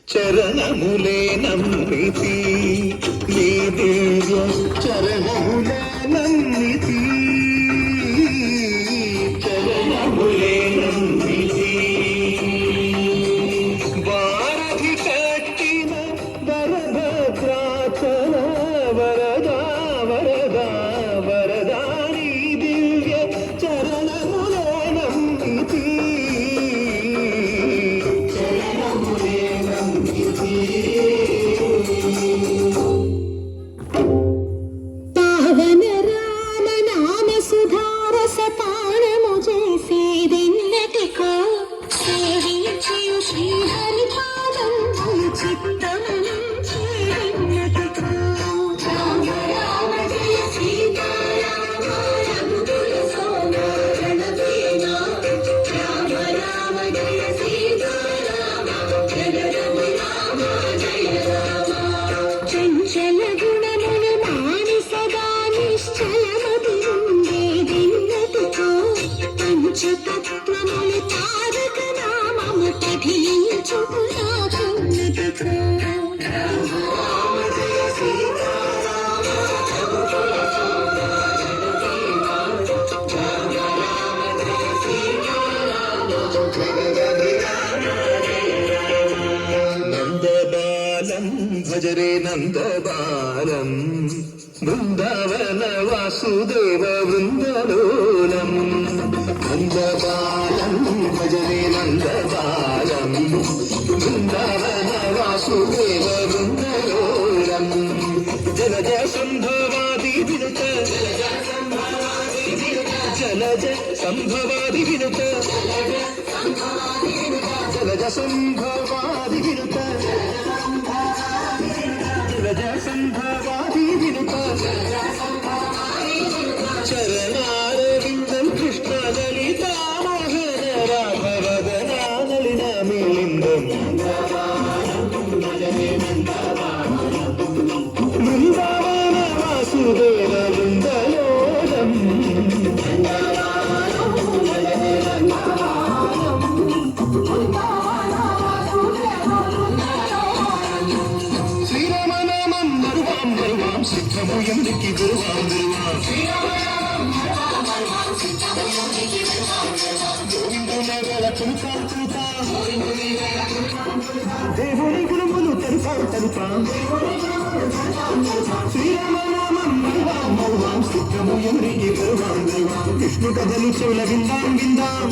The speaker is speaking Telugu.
చరణములే నమ్మితి నీ దివ్య చరణములే నమ్మితి చరణములే నమ్మితి వారధి కట్టిన వరభద్రాచల వరదా వరదా వరదా నీ దివ్య చరణములే నమ్మితి పావన రామ నామ సుధారస పానము చేసేదెన్నటికో సేవించు శ్రీహరి పాదం చిత్తము చేరిన్నటికో రామ రామ జయ సీతారామ రఘుకుల సోమ రణవీన రామ రామ జయ సీతారామ జయ రఘు రామ జయ రామ చంచల గుణములు మాని సదా నిశ్చలమతి ఉండేదెన్నటికో పంచతత్వములు తారక నామము పఠించుకు నాకున్నటికో రామ రామ జయ సీతారామ రఘుకుల సోమ రణవీన రామ రామ జయ సీతారామ జయ రఘు రామ జయ రామ నందబాలం భజరే నందబాలం బృందావన వాసుదేవ వృందలోలం నందబాలం భజరే నందబాలం బృందావన వాసుదేవ వృందలోలం జలజ సంభవాది వినుత జలజ సంభవాది వినుత జలజ సంభవాది వినుత జలజ సంభవాది వినుత చరణారవిందం కృష్ణ లలితా మోహన రాఘవదనా నళిన మిలిందం బృందావన వాసుదేవ వృందలోలం శ్రీరామనామం మరువాం మరువాం సిద్ధము ఎందుకి గురువాం గురువాం గోవిందునగల తులుపాం తులుపాం దేవుని గురువులు తరుపాం తరుపాం శ్రీరామనామం మరువాం మరువాం సిద్ధము ఎందుకి గురువాం గురువాం విష్ణు కథలు చెవుల విందాం విందాం